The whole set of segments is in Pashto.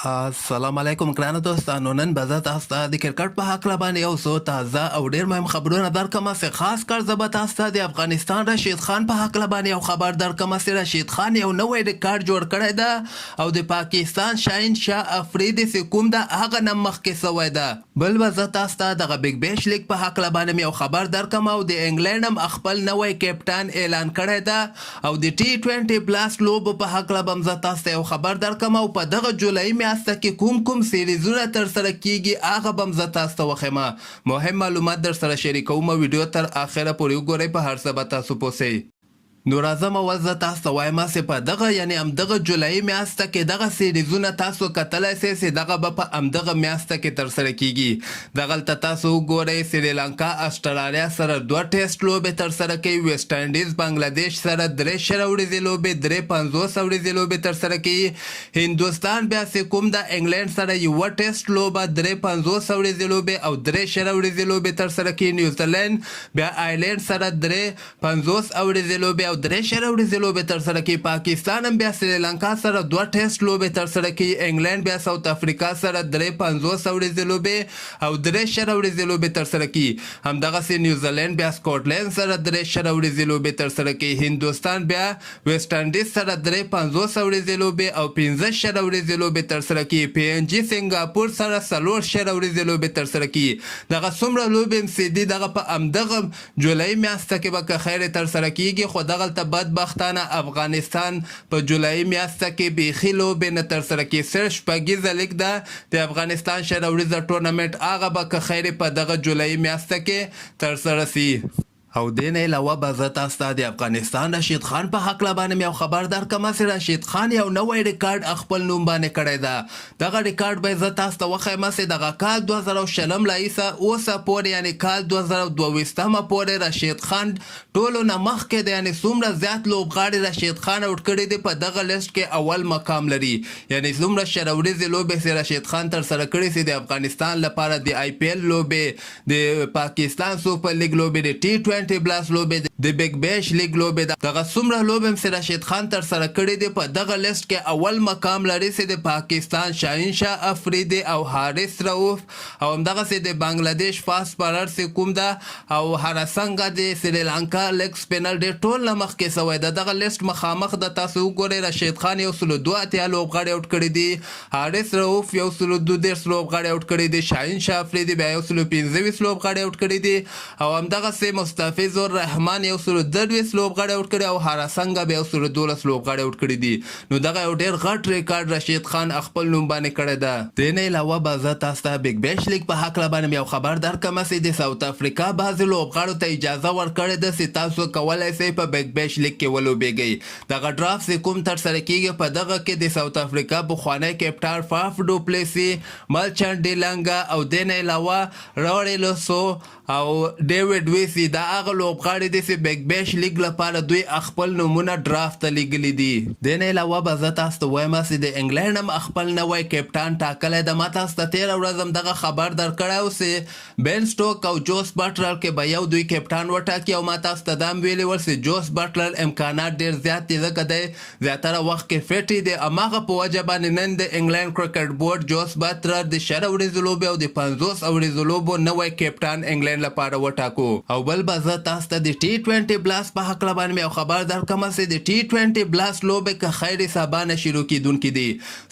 السلام علیکم ګرانو دوستانو. نن به زه تاسو ته د کرکټ په هکله باندې یو څو تازه او ډېر مهم خبرونه درکړم. چې خاص کر زه به تاسو ته د افغانستان رشید خان په هکله باندې یو خبر درکړم چې رشید خان یو نوی ریکارډ جوړ کړی ده او د پاکستان شاهین شاه افریدي چې کوم ده هغه نه مخکې سوی ده. بل به زه تاسو ته دغه بیګ بیش لیګ په هکله باندې یو خبر درکړم او د انګلینډ هم خپل نوی کپټان اعلان کړی ده او د T20 بلاست لوبو په هکله به هم زه تاسو ته یو خبر درکړم او په دغه جولایي میاشته کې کوم سیریزونه تر سره کیږي هغه به هم زه تاسو ته وښیم. مهم معلومات در سره شریکوم. ویډیو تر اخره پورې وګورئ، په هر څه به تاسو پوه سئ. نو راځم اول زه تاسو ته وایم چې په دغه یعنې همدغه جولایي میاشته کې دغه سیریزونه تاسو کتلی سئ چې دغه به په همدغه میاشته کې ترسره کیږي. دغلته تاسو وګورئ سریلانکا اسټرالیا سره 2 ټیسټ لوبې ترسره کوي، ویسټ انډیز بنګلادیش سره 3 شل ورځې لوبې 50 ورځې لوبې ترسره کوي. هندوستان بیا چې کوم د انګلینډ سره 1 ټیسټ لوبه 50 ورځې لوبې او 3 شل ورځې لوبې ترسره کوي. نیوزیلند بیا آیلینډ سره 50 ورځې لوبې او 3 شل ورځې لوبې ترسره کوي. پاکستان هم بیا سریلانکا سره 2 ټیسټ لوبې ترسره کوي. انګلینډ بیا ساوث افریقا سره 50 ورځې لوبې او 3 شل ورځې لوبې ترسره کوي. همدغسې نیوزیلند بیا سکاټلند سره 3 شل ورځې لوبې ترسره کوي. هندوستان بیا ویسټ انډیز سره 50 ورځې لوبې او 15 شل ورځې لوبې ترسره کوي. PNG سنگاپور سره 4 شل ورځې لوبې ترسره کوي. دغه څومره لوبې هم چې دي دغه په همدغه جولایي میاشته کې به که خیر ترسره کیږي، خو دغلته بدبختانه افغانستان په جولایي میاشته کې بیخي لوبې نه ترسره کوي. صرف شپږیزه لیګ ده د افغانستان شل ورځه ټورنمنټ، هغه به که خیر په دغه جولایي میاشته کې ترسره سي. او دې نه علاوه به زه تاسو ته د افغانستان رشید خان په هکله باندې یو خبر درکړم چې رشید خان یو نوی ریکارډ خپل نوم باندې کړی ده. دغه ریکارډ به زه تاسو ته وښیم چې دغه کال 2020 لایسه اوسه پورې یعنې کال 2022 پورې رشید خان ټولو نه مخکې دی، یعنې څومره زیات لوبغاړي رشید خان اوټ کړي دي په دغه لیست کې اول مقام لري. یعنې څومره شل ورځې لوبې چې رشید خان ترسره کړي چې د افغانستان لپاره د IPL لوبې، د پاکستان سوپر لیګ لوبې، د T20 بلاست لوبې، د بیګ بیش لیګ لوبې، دغه څومره لوبې هم چې رشید خان ترسره کړي دي په دغه لیست کې اول مقام لري چې د پاکستان شاهین شاه افریدي او حارث رؤف او همدغسې د بنګلادیش فاست بالر چې کوم ده او هرسنګه د سریلانکا لیګ سپینر ډېر ټول نه مخکې سوی ده. دغه لیست مخامخ د تاسو وګورئ. رشید خان 182 لوبغاړي اوټ کړي دي، حارث رؤف 132 لوبغاړي اوټ کړي دي، شاهین شاه افریدي بیا 125 لوبغاړي اوټ کړي دي او همدغسې مستفیض الرحمن 122 لوبغاړي اوټ کړي او هرسنګه بیا 112 لوبغاړي اوټ کړي دي. نو دغه یو ډېر غټ ریکارډ رشید خان خپل نوم باندې کړی ده. دې نه علاوه به زه تاسو ته بیګ بیش لیګ په هکله باندې یو خبر درکړم چې د ساوث افریقا بعضې لوبغاړو ته اجازه ورکړې ده چې تاسو کولی شئ په بیګ بیش لیګ کې ولوبېږئ. دغه ډرافت چې کوم ترسره کیږي په دغه کې د ساوث افریقا پخوانی کپټان فاف ډوپلیسي، ملچن ډیلنګا او دې نه علاوه راورلوسو او ډیوډ ویسي دا هغه لوبغاړي دي چې بیګ بیش لیګ لپاره دوی خپل نومونه ډرافت ته لیږلي دي. دې نه علاوه به زه تاسو ته وایم چې د انګلینډ هم خپل نوی کپټان ټاکلی ده. ما تاسو ته تېره ورځ هم دغه خبر درکړی و چې بین سټوک او جوس بټلر کې به یو دوی کپټان وټاکي او ما تاسو ته دا هم ویلي ول چې جوس بټلر امکانات ډېر زیات دي ځکه دی زیاتره وخت کې فټ دی. هماغه په وجه باندې نن د انګلینډ کرکټ بورډ جوس بټلر د شل ورځو لوبې او د 50 ورځو لوبو نوی کپټان انګلینډ لپاره وټاکو. او بل به زه تاسو ته د T20 بلاست په هکله باندې یو خبر درکړم چې د T20 بلاست لوبې که خیر سبا نه شروع کیدونکي دي.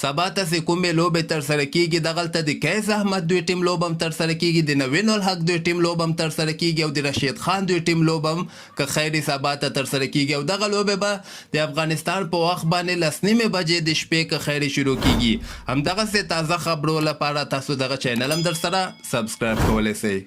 سبا ته چې کومې لوبې ترسره کیږي دغلته د قیس احمد دوی ټیم لوبه هم ترسره کیږي، د نوین الحق دوی ټیم لوبه هم ترسره کیږي او د رشید خان دوی ټیم لوبه هم که خیر سبا ته ترسره کیږي. او دغه لوبې به د افغانستان په وخت باندې 10:30 بجې د شپې که خیر شروع کیږي. همدغسې تازه خبرو لپاره تاسو دغه چینل هم در سره سبسکرایب کولی شئ.